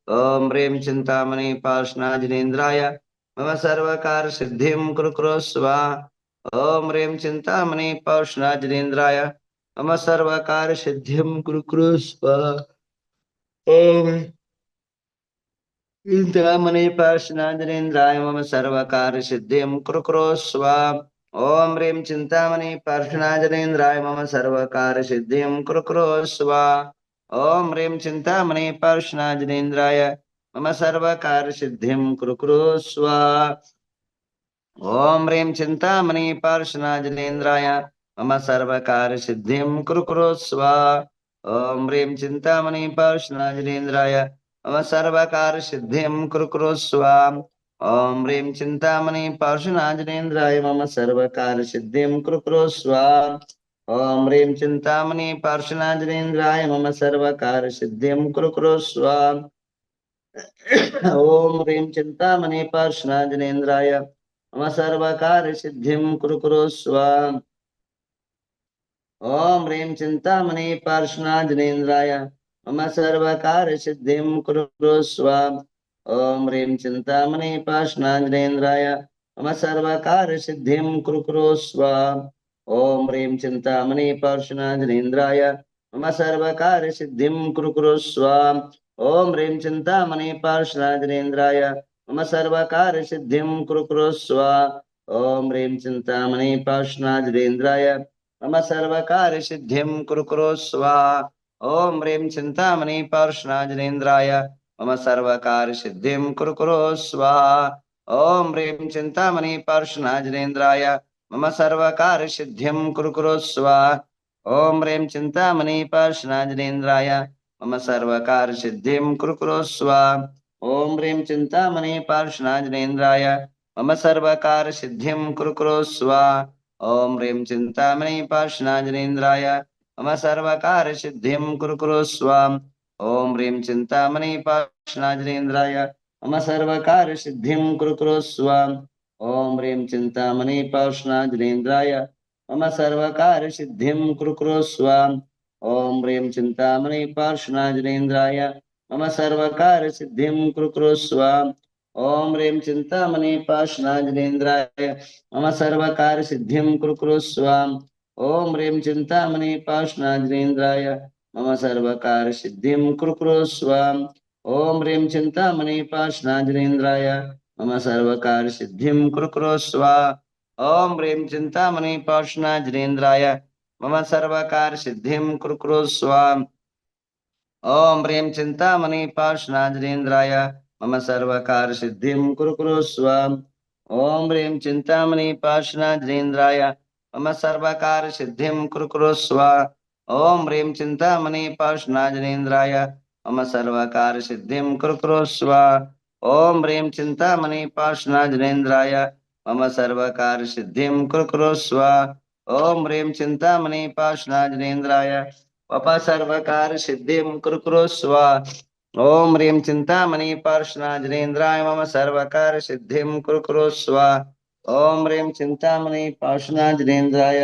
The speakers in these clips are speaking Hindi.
ओम ह्रीं चिंतामणि पार्श्वनाजिनेन्द्राय मम सर्वकार सिद्धिं कुरु कुरु स्वाहा। ओम ह्रीं चिंतामणि पार्श्वनाजिनेन्द्राय मम सर्वकार सिद्धिं कुरु कुरु स्वाहा। ओम चिंतामणि पार्श्वनाजिनेन्द्राय मम सर्वकार सिद्धिं कुरु कुरु स्वाहा। ओम ह्रीं चिंतामणि पार्श्वनाजिनेन्द्राय मम सर्वकार सिद्धिं कुरु कुरु स्वाहा। ओम ह्रीं चिंतामणि पार्श्वनाजिनेन्द्राय मम सर्वकार सिद्धिं कुरु कुरु स्वाहा। ओम ह्रीं चिंतामणि पार्श्वनाजिनेन्द्राय मम सर्वकार सिद्धिं कुरु कुरु स्वाहा। ओम ह्रीं चिंतामणि पार्श्वनाजिनेन्द्राय मम सर्वकार सिद्धिं कुरु कुरु स्वाहा। ओम ह्रीं चिंतामणि पार्श्वनाजिनेन्द्राय मम सर्वकार सिद्धिं कुरु कुरु स्वाहा। ओम ह्रीं चिंतामणि पार्श्वनाजिनेन्द्राय मम सर्वकार सिद्धिं कुरु कुरु स्वाहा। ओम ह्रीं चिंतामणि पार्श्वनाजिनेन्द्राय मम सर्वकार सिद्धिं कुरु कुरु स्वाहा। ओम ह्रीं चिंतामणि पार्श्वनाजिनेन्द्राय मम सर्वकार सिद्धिं कुरु कुरु स्वाहा। ओम ह्रीं चिंतामणि पार्श्वनाजिनेन्द्राय मम सर्वकार सिद्धिं कुरु कुरु स्वाहा। ओम ह्रीं चिंतामणि पार्श्वनाजिनेन्द्राय मम सर्वकार सिद्धिं कुरु कुरु स्वाहा। ओम ह्रीं चिंतामणि पार्श्वनाजिनेन्द्राय मम सर्वकार सिद्धिं कुरु कुरु स्वाहा। ओम ह्रीं चिंतामणि पार्श्वनाजिनेन्द्राय मम सर्वकार सिद्धिं कुरु कुरु स्वाहा। ओम ह्रीं चिंतामणि पार्श्वनाजिनेन्द्राय मम सर्वकार सिद्धिं कुरु कुरु स्वाहा। ओम ह्रीं चिंतामणि पार्श्वनाजिनेन्द्राय मम सर्वकार सिद्धिं कुरु कुरु स्वाहा। ओम ह्रीं चिंतामणि पार्श्वनाजिनेन्द्राय मम सर्वकार सिद्धिं कुरु कुरु स्वाहा। ओम ह्रीं चिंतामणि पार्श्वनाजिनेन्द्राय मम सर्वकार सिद्धिं कुरु कुरु स्वाहा। ओम ह्रीं चिंतामणि पार्श्वनाजिनेन्द्राय मम सर्वकार सिद्धिं कुरु कुरु स्वाहा। ओम ह्रीं चिंतामणि पार्श्वनाजिनेन्द्राय मम सर्वकार सिद्धिं कुरु कुरु स्वाहा। ओम ह्रीं चिंतामणि पार्श्वनाजिनेन्द्राय मम सर्वकार सिद्धिं कुरु कुरु स्वाहा। ओम ह्रीं चिंतामणि पार्श्वनाजिनेन्द्राय मम सर्वकार सिद्धिं कुरु कुरु स्वाहा। ओम ह्रीं चिंतामणि पार्श्वनाजिनेन्द्राय मम सर्वकार सिद्धिं कुरु कुरु स्वाहा। ओम ह्रीं चिंतामणि पार्श्वनाजिनेन्द्राय मम सर्वकार सिद्धिं कुरु कुरु स्वाहा। ओम ह्रीं चिंतामणि पार्श्वनाजिनेन्द्राय मम सर्वकार सिद्धिं कुरु कुरु स्वाहा। ओम ह्रीं चिंतामणि पार्श्वनाजिनेन्द्राय मम सर्वकार सिद्धिं कुरु कुरु स्वाहा। ओम ह्रीं चिंतामणि पार्श्वनाजिनेन्द्राय मम सर्वकार सिद्धिं कुरु कुरु स्वाहा। ओम ह्रीं चिंतामणि पार्श्वनाजिनेन्द्राय मम सर्वकार सिद्धिं कुरु कुरु स्वाहा। ओम ह्रीं चिंतामणि पार्श्वनाजिनेन्द्राय मम सर्वकार सिद्धिं कुरु कुरु स्वाहा। ओम ह्रीं चिंतामणि पार्श्वनाजिनेन्द्राय मम सर्वकार सिद्धिं कुरु कुरु स्वाहा। ओम ह्रीं चिंतामणि पार्श्वनाजिनेन्द्राय मम सर्वकार सिद्धिं कुरु कुरु स्वाहा। ओम ह्रीं चिंतामणि पार्श्वनाजिनेन्द्राय मम सर्वकार सिद्धिं कुरु कुरु स्वाहा। ओम ह्रीं चिंतामणि पार्श्वनाजिनेन्द्राय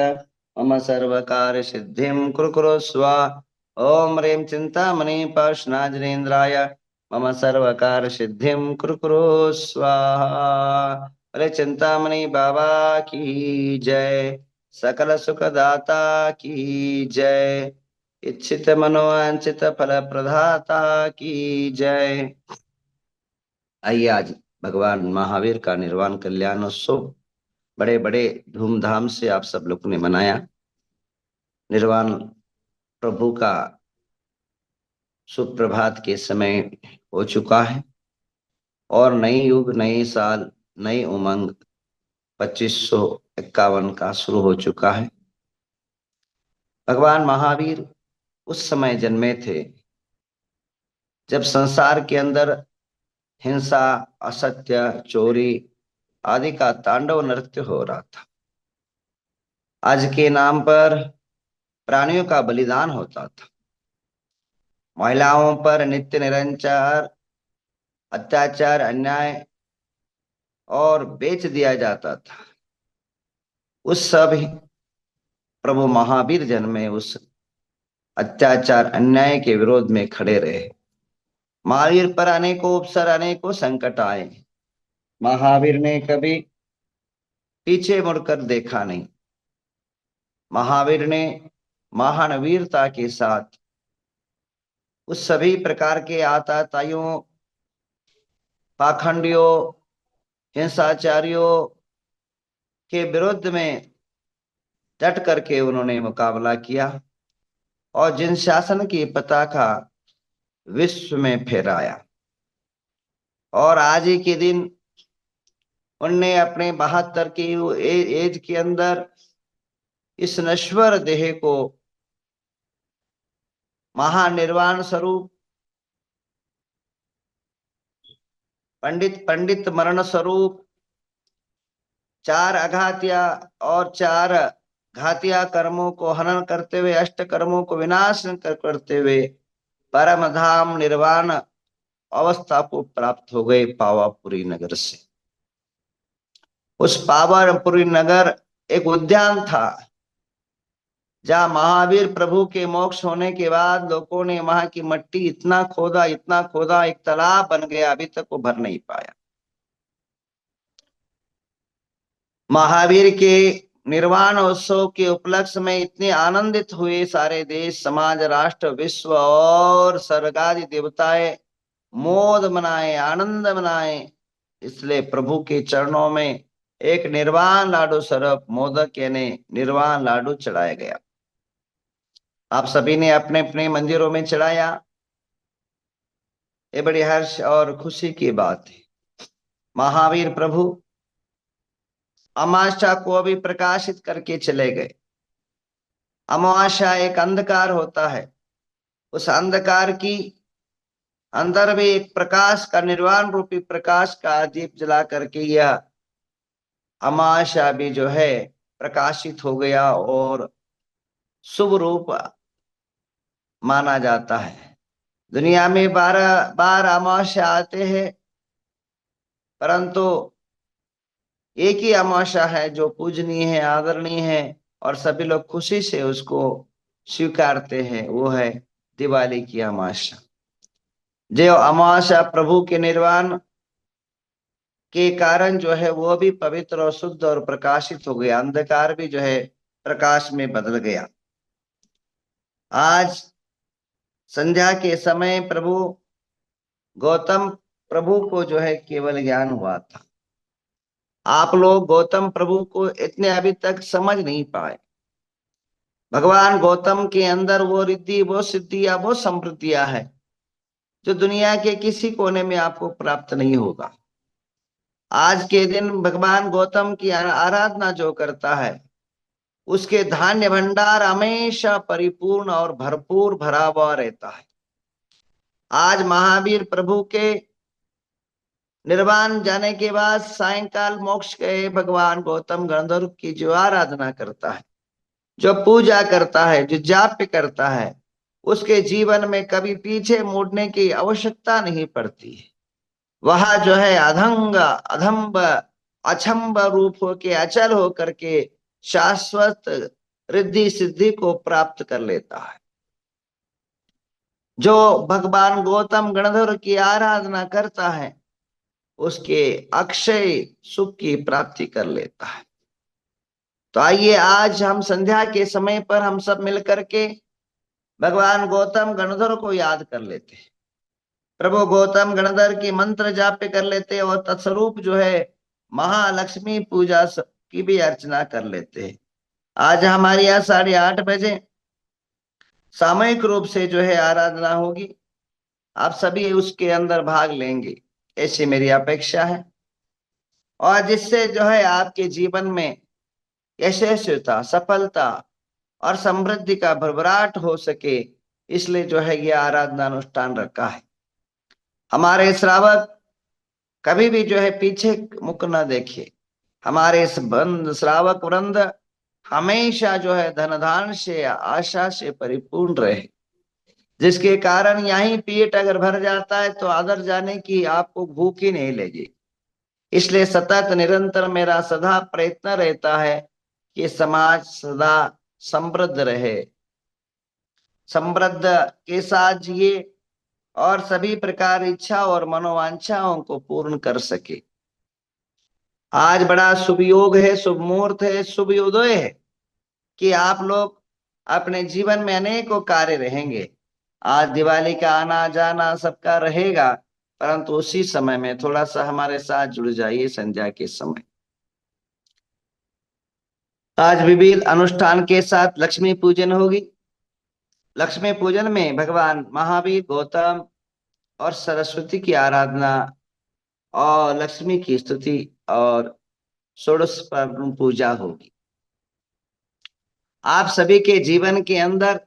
मम सर्वकार सिद्धिं कुरु कुरु स्वाहा। ओम ह्रीं चिंतामणि पार्श्वनाजिनेन्द्राय मम सर्वकार सिद्धिं कुरु कुरु स्वाहा। अरे चिंतामणि बाबा की जय, सकल सुखदाता की जय, इच्छित मनोवांछित फल प्रदाता की जय। आइए आज भगवान महावीर का निर्वाण कल्याणोत्सव बड़े बड़े धूमधाम से आप सब लोग ने मनाया। निर्वाण प्रभु का सुप्रभात के समय हो चुका है और नई युग, नई साल, नई उमंग 2551 का शुरू हो चुका है। भगवान महावीर उस समय जन्मे थे जब संसार के अंदर हिंसा, असत्य, चोरी आदि का तांडव नृत्य हो रहा था। आज के नाम पर प्राणियों का बलिदान होता था। महिलाओं पर नित्य निरंतर अत्याचार, अन्याय और बेच दिया जाता था। उस सब प्रभु महावीर जन्मे उस अत्याचार, अन्याय के विरोध में खड़े रहे महावीर पर अनेकों उपसर अनेकों संकट आए, महावीर ने कभी पीछे मुड़कर देखा नहीं। महावीर ने महान वीरता के साथ उस सभी प्रकार के आतताइयों, पाखंडियों, हिंसाचारियों के विरुद्ध में डट करके उन्होंने मुकाबला किया और जिन शासन की पताका विश्व में फहराया। और आज ही के दिन उनने अपने 72 की एज के अंदर इस नश्वर देह को महानिर्वाण स्वरूप, पंडित पंडित मरण स्वरूप, चार अघातिया और चार घातिया कर्मों को हनन करते हुए, अष्ट कर्मों को विनाश करते हुए परम धाम निर्वाण अवस्था को प्राप्त हो गए पावापुरी नगर से। उस पावापुरी नगर एक उद्यान था जहां महावीर प्रभु के मोक्ष होने के बाद लोगों ने वहां की मट्टी इतना खोदा, इतना खोदा, एक तालाब बन गया, अभी तक वो भर नहीं पाया। महावीर के निर्वाण उत्सव के उपलक्ष्य में इतने आनंदित हुए सारे देश, समाज, राष्ट्र, विश्व और स्वर्गादि देवताएं मोद मनाए, आनंद मनाए। इसलिए प्रभु के चरणों में एक निर्वाण लाडू स्वरूप मोदक यानी निर्वाण लाडू चढ़ाया गया। आप सभी ने अपने अपने मंदिरों में चढ़ाया। ये बड़ी हर्ष और खुशी की बात है। महावीर प्रभु अमावस्या को अभी प्रकाशित करके चले गए। अमावस्या एक अंधकार होता है, उस अंधकार की अंदर भी एक प्रकाश का, निर्वाण रूपी प्रकाश का दीप जला करके यह अमावस्या भी जो है प्रकाशित हो गया और शुभ रूप माना जाता है। दुनिया में 12 बार अमावस्या आते हैं, परंतु एक ही अमावस्या है जो पूजनीय है, आदरणीय है और सभी लोग खुशी से उसको स्वीकारते हैं, वो है दिवाली की अमावस्या। जो अमावस्या प्रभु के निर्वाण के कारण जो है वो भी पवित्र और शुद्ध और प्रकाशित हो गया, अंधकार भी जो है प्रकाश में बदल गया। आज संध्या के समय प्रभु गौतम प्रभु को जो है केवल ज्ञान हुआ था। आप लोग गौतम प्रभु को इतने अभी तक समझ नहीं पाए। भगवान गौतम के अंदर वो रिद्धि, वो सिद्धियां, वो समृद्धियां है जो दुनिया के किसी कोने में आपको प्राप्त नहीं होगा। आज के दिन भगवान गौतम की आराधना जो करता है उसके धान्य भंडार हमेशा परिपूर्ण और भरपूर भरा हुआ रहता है। आज महावीर प्रभु के निर्वाण जाने के बाद सायंकाल मोक्ष गए भगवान गौतम गंधर्व की जो आराधना करता है, जो पूजा करता है, जो जाप करता है, उसके जीवन में कभी पीछे मुड़ने की आवश्यकता नहीं पड़ती है। वह जो है अधंग अधम्ब अछम्ब रूप होके अचल होकर के शाश्वत रिद्धि सिद्धि को प्राप्त कर लेता है। जो भगवान गौतम गणधर की आराधना करता है उसके अक्षय सुख की प्राप्ति कर लेता है। तो आइए आज हम संध्या के समय पर हम सब मिलकर के भगवान गौतम गणधर को याद कर लेते हैं, प्रभु गौतम गणधर की मंत्र जाप कर लेते हैं और तत्स्वरूप जो है महालक्ष्मी पूजा की भी अर्चना कर लेते हैं। आज हमारे यहाँ 8:30 सामूहिक रूप से जो है आराधना होगी, आप सभी उसके अंदर भाग लेंगे ऐसी मेरी अपेक्षा है और जिससे जो है आपके जीवन में यशस्विता, सफलता और समृद्धि का भरभराट हो सके, इसलिए जो है यह आराधना अनुष्ठान रखा है। हमारे श्रावक कभी भी जो है पीछे मुख न देखिए। हमारे इस बंद श्रावक वृंद हमेशा जो है धन धान से, आशा से परिपूर्ण रहे, जिसके कारण यहीं पेट अगर भर जाता है तो अदर जाने की आपको भूख ही नहीं लगी। इसलिए सतत निरंतर मेरा सदा प्रयत्न रहता है कि समाज सदा समृद्ध रहे, समृद्ध के साथ जिए और सभी प्रकार इच्छा और मनोवांछाओं को पूर्ण कर सके। आज बड़ा शुभ योग है, शुभ मुहूर्त है, शुभ उदय है कि आप लोग अपने जीवन में अनेकों कार्य रहेंगे। आज दिवाली का आना जाना सबका रहेगा, परंतु उसी समय में थोड़ा सा हमारे साथ जुड़ जाइए संध्या के समय। आज विविध अनुष्ठान के साथ लक्ष्मी पूजन होगी। लक्ष्मी पूजन में भगवान महावीर, गौतम और सरस्वती की आराधना और लक्ष्मी की स्तुति और षोडश पूजा होगी। आप सभी के जीवन के अंदर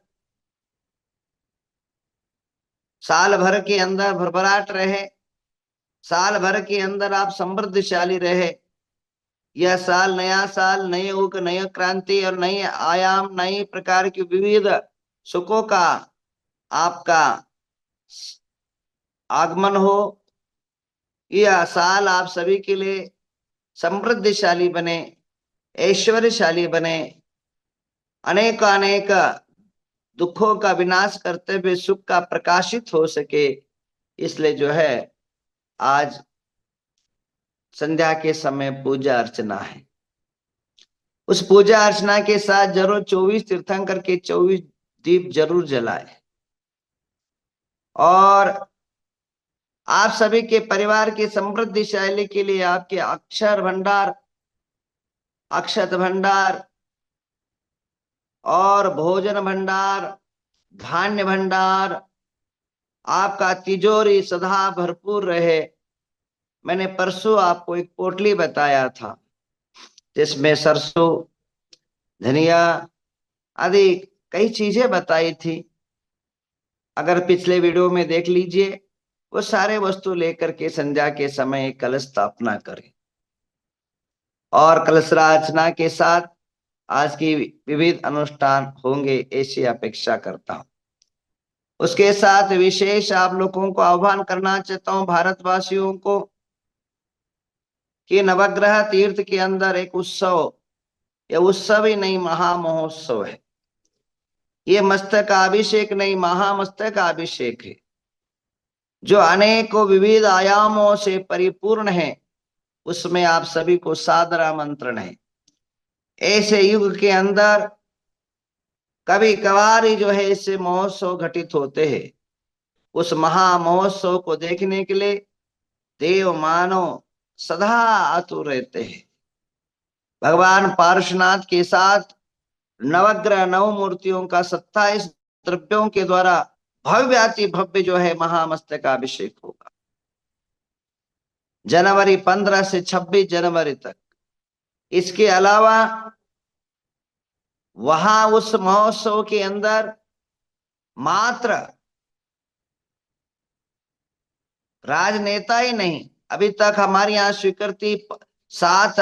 साल भर के अंदर भरभराट रहे, साल भर के अंदर आप समृद्धशाली रहे। यह साल, नया साल, नए युग, नई क्रांति और नई आयाम, नई प्रकार की विविध सुखों का आपका आगमन हो। यह साल आप सभी के लिए समृद्धशाली बने, ऐश्वर्यशाली बने, अनेक अनेक दुखों का विनाश करते हुए सुख का प्रकाशित हो सके। इसलिए जो है आज संध्या के समय पूजा अर्चना है। उस पूजा अर्चना के साथ जरूर 24 तीर्थंकर के 24 दीप जरूर जलाए। और आप सभी के परिवार की समृद्धिशाली के लिए आपके अक्षर भंडार, अक्षत भंडार और भोजन भंडार, धान्य भंडार, आपका तिजोरी सदा भरपूर रहे। मैंने परसों आपको एक पोटली बताया था जिसमें सरसों, धनिया आदि कई चीजें बताई थी। अगर पिछले वीडियो में देख लीजिए, वो सारे वस्तु लेकर के संध्या के समय कलश स्थापना करें और कलशराचना के साथ आज की विविध अनुष्ठान होंगे, ऐसी अपेक्षा करता हूं। उसके साथ विशेष आप लोगों को आह्वान करना चाहता हूं, भारतवासियों को, कि नवग्रह तीर्थ के अंदर एक उत्सव, यह उत्सव ही नहीं महामहोत्सव है। ये मस्तकाभिषेक नहीं, महामस्तकाभिषेक है जो अनेकों विविध आयामों से परिपूर्ण है। उसमें आप सभी को सादर आमंत्रण है। ऐसे युग के अंदर कभी कभार ही जो है ऐसे महोत्सव घटित होते हैं। उस महामहोत्सव को देखने के लिए देव मानव सदा आतुर रहते हैं। भगवान पार्श्वनाथ के साथ नवग्रह नव मूर्तियों का 27 द्रव्यों के द्वारा भव्याति भव्य जो है महामस्तकाभिषेक होगा, जनवरी 15 से 26 जनवरी तक। इसके अलावा वहां उस महोत्सव के अंदर मात्र राजनेता ही नहीं, अभी तक हमारे यहाँ स्वीकृति 7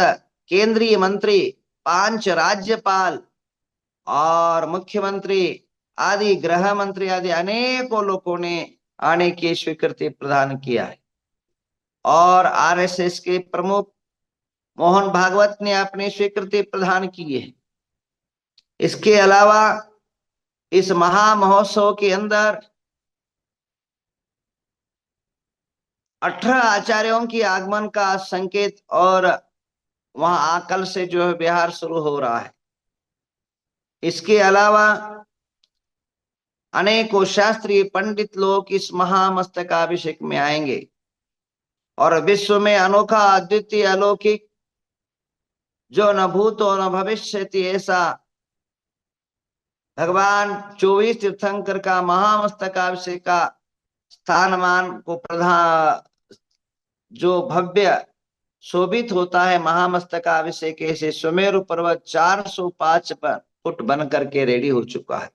केंद्रीय मंत्री, 5 राज्यपाल और मुख्यमंत्री आदि, गृह मंत्री आदि अनेकों लोगों ने आने की स्वीकृति प्रदान किया है। और आरएसएस के प्रमुख मोहन भागवत ने अपनी स्वीकृति प्रदान की है। इसके अलावा इस महामहोत्सव के अंदर 18 आचार्यों की आगमन का संकेत और वहां कल से जो है विहार शुरू हो रहा है। इसके अलावा अनेकों शास्त्रीय पंडित लोग इस महामस्तकाभिषेक में आएंगे और विश्व में अनोखा, अद्वितीय, अलौकिक, जो न भूतो न भविष्यति ऐसा भगवान 24 तीर्थंकर का महामस्तकाभिषेक का स्थानमान को प्रधान जो भव्य शोभित होता है महामस्तकाभिषेक, ऐसे सुमेरु पर्वत 405 फुट बन करके रेडी हो चुका है,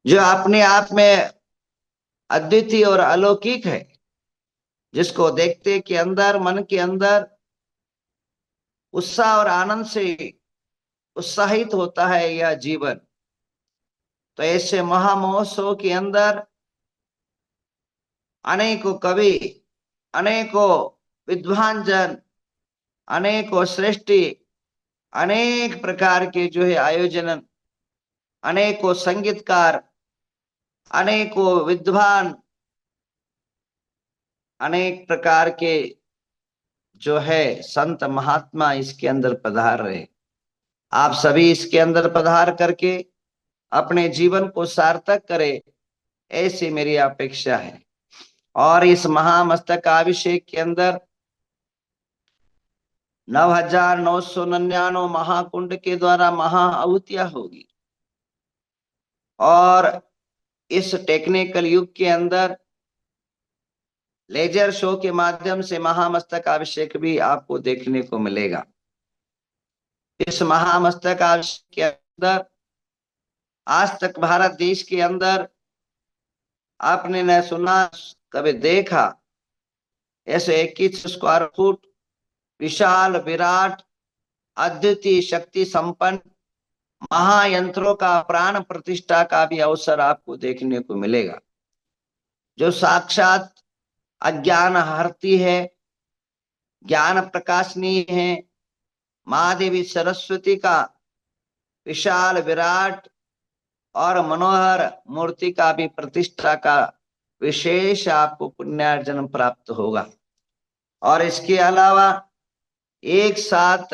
जो अपने आप में अद्वितीय और अलौकिक है, जिसको देखते के अंदर मन के अंदर उत्साह और आनंद से उत्साहित होता है यह जीवन। तो ऐसे महामहोत्सव के अंदर अनेकों कवि, अनेकों विद्वान जन, अनेकों श्रेष्ठी, अनेक प्रकार के जो है आयोजन, अनेकों संगीतकार, अनेकों विद्वान अनेक प्रकार के जो है संत महात्मा इसके अंदर पधार रहे। आप सभी इसके अंदर पधार करके अपने जीवन को सार्थक करें, ऐसी मेरी अपेक्षा है। और इस महामस्तकाभिषेक के अंदर 9,999 महाकुंड के द्वारा महाआहुतियां होगी। और इस टेक्निकल युग के अंदर लेजर शो के माध्यम से महामस्तकाभिषेक भी आपको देखने को मिलेगा। इस महामस्तकाभिषेक के अंदर आज तक भारत देश के अंदर आपने न सुना कभी देखा ऐसे 21 स्क्वायर फुट विशाल विराट अद्वितीय शक्ति संपन्न महायंत्रों का प्राण प्रतिष्ठा का भी अवसर आपको देखने को मिलेगा, जो साक्षात अज्ञान हरती है, ज्ञान प्रकाशनी है। महादेवी सरस्वती का विशाल विराट और मनोहर मूर्ति का भी प्रतिष्ठा का विशेष आपको पुण्यार्जन प्राप्त होगा। और इसके अलावा एक साथ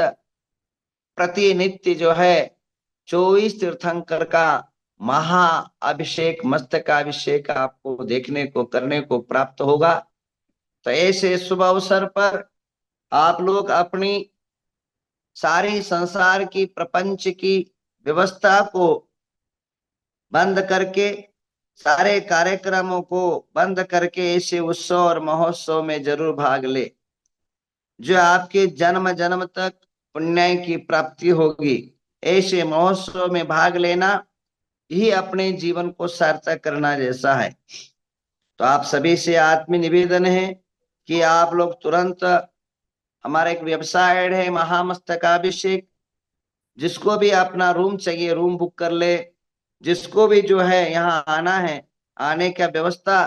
प्रतिनित्य जो है 24 तीर्थंकर का महा अभिषेक मस्तकाभिषेक आपको देखने को करने को प्राप्त होगा। तो ऐसे शुभ अवसर पर आप लोग अपनी सारी संसार की प्रपंच की व्यवस्था को बंद करके, सारे कार्यक्रमों को बंद करके ऐसे उत्सव और महोत्सव में जरूर भाग ले, जो आपके जन्म जन्म तक पुण्य की प्राप्ति होगी। ऐसे महोत्सव में भाग लेना ही अपने जीवन को सार्थक करना जैसा है। तो आप सभी से आत्मीय निवेदन है कि आप लोग तुरंत, हमारा एक वेबसाइट है महामस्तकाभिषेक, जिसको भी अपना रूम चाहिए रूम बुक कर ले। जिसको भी जो है यहाँ आना है, आने का व्यवस्था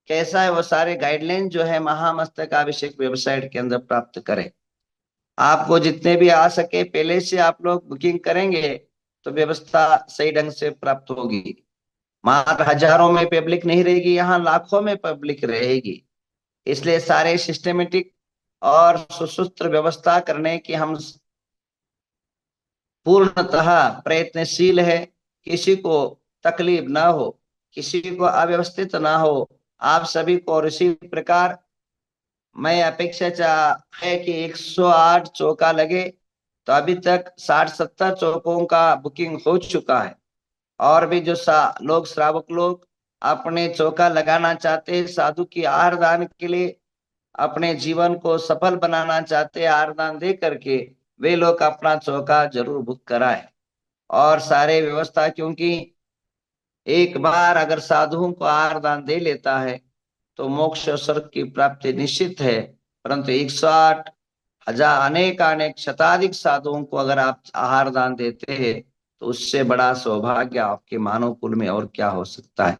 कैसा है वो सारे गाइडलाइन जो है महामस्तकाभिषेक वेबसाइट के अंदर प्राप्त करें। आपको जितने भी आ सके पहले से आप लोग बुकिंग करेंगे तो व्यवस्था सही ढंग से प्राप्त होगी। मात्र हजारों में पब्लिक नहीं रहेगी, यहाँ लाखों में पब्लिक रहेगी। इसलिए सारे सिस्टमेटिक और सुसूत्र व्यवस्था करने की हम पूर्णतः प्रयत्नशील है। किसी को तकलीफ ना हो, किसी को अव्यवस्थित ना हो, आप सभी को। और इसी प्रकार मैं अपेक्षा है कि 108 चौका लगे। तो अभी तक 60-70 चौकों का बुकिंग हो चुका है। और भी जो लोग श्रावक लोग अपने चौका लगाना चाहते हैं, साधु की आहार दान के लिए अपने जीवन को सफल बनाना चाहते हैं, आहार दान दे करके वे लोग अपना चौका जरूर बुक कराए। और सारे व्यवस्था, क्योंकि एक बार अगर साधुओं को आहार दान दे लेता है तो मोक्ष और स्वर्ग की प्राप्ति निश्चित है। परंतु 108 हजार अनेक शताधिक साधुओं को अगर आप आहार दान देते हैं तो उससे बड़ा सौभाग्य आपके मानव कुल में और क्या हो सकता है।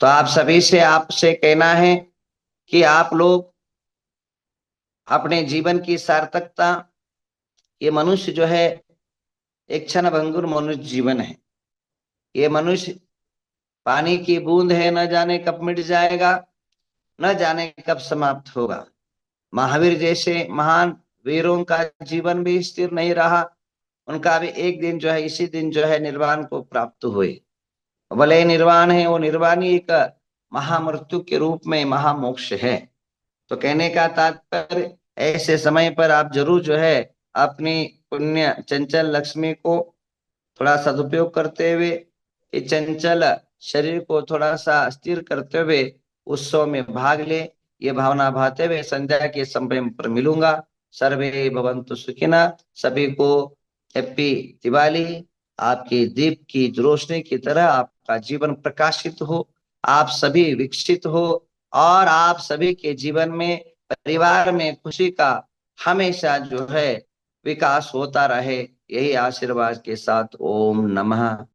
तो आप सभी से आपसे कहना है कि आप लोग अपने जीवन की सार्थकता, ये मनुष्य जो है एक क्षण भंगुर मनुष्य जीवन है। ये मनुष्य पानी की बूंद है, न जाने कब मिट जाएगा, न जाने कब समाप्त होगा। महावीर जैसे महान वीरों का जीवन भी स्थिर नहीं रहा, उनका भी एक दिन जो है इसी दिन जो है निर्वाण को प्राप्त हुए। भले निर्वाण है, वो निर्वाण ही एक महामृत्यु के रूप में महामोक्ष है। तो कहने का तात्पर्य, ऐसे समय पर आप जरूर जो है अपनी पुण्य चंचल लक्ष्मी को थोड़ा सदुपयोग करते हुए, इस चंचल शरीर को थोड़ा सा स्थिर करते हुए उत्सव में भाग ले। ये भावना भाते हुए संध्या के समय पर मिलूंगा। सर्वे भवन्तु सुखिना। सभी को हैप्पी दिवाली। आपकी दीप की रोशनी की तरह आपका जीवन प्रकाशित हो, आप सभी विकसित हो और आप सभी के जीवन में, परिवार में खुशी का हमेशा जो है विकास होता रहे। यही आशीर्वाद के साथ ओम नमः